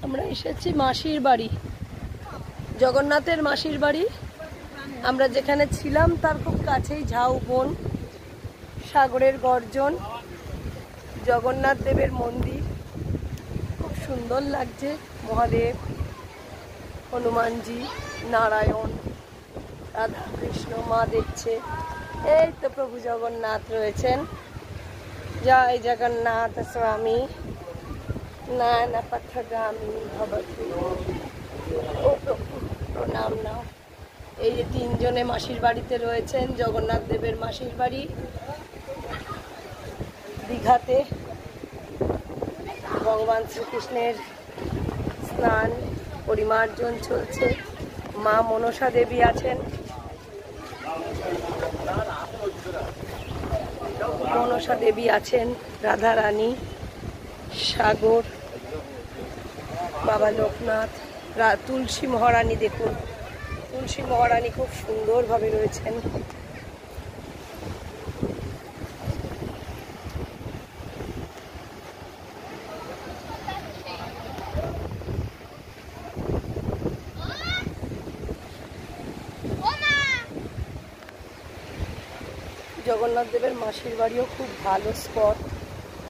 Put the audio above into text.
আমরা এসেছি মাসির বাড়ি, জগন্নাথের মাসির বাড়ি। আমরা যেখানে ছিলাম তার খুব কাছেই ঝাউবন, সাগরের গর্জন, জগন্নাথ দেবের মন্দির, খুব সুন্দর লাগছে। মহাদেব, হনুমানজি, নারায়ণ, রাধা কৃষ্ণ, মা দেখছে। এই তো প্রভু জগন্নাথ রয়েছেন। জয় জগন্নাথ স্বামী নয়ন পথগামী ভবতু। ও প্রভু প্রণাম নাও। এই যে তিনজনে মাসির বাড়িতে রয়েছেন, জগন্নাথ দেবের মাসির বাড়ি দীঘাতে। ভগবান শ্রীকৃষ্ণের স্নান পরিমার্জন চলছে। মা মনসা দেবী আছেন, মনসা দেবী আছেন, রাধা রানী, সাগর, বাবা লোকনাথ, তুলসী মহারানী। দেখুন তুলসী মহারানী খুব সুন্দরভাবে রয়েছেন। জগন্নাথ দেবের মাসির বাড়িও খুব ভালো স্পট।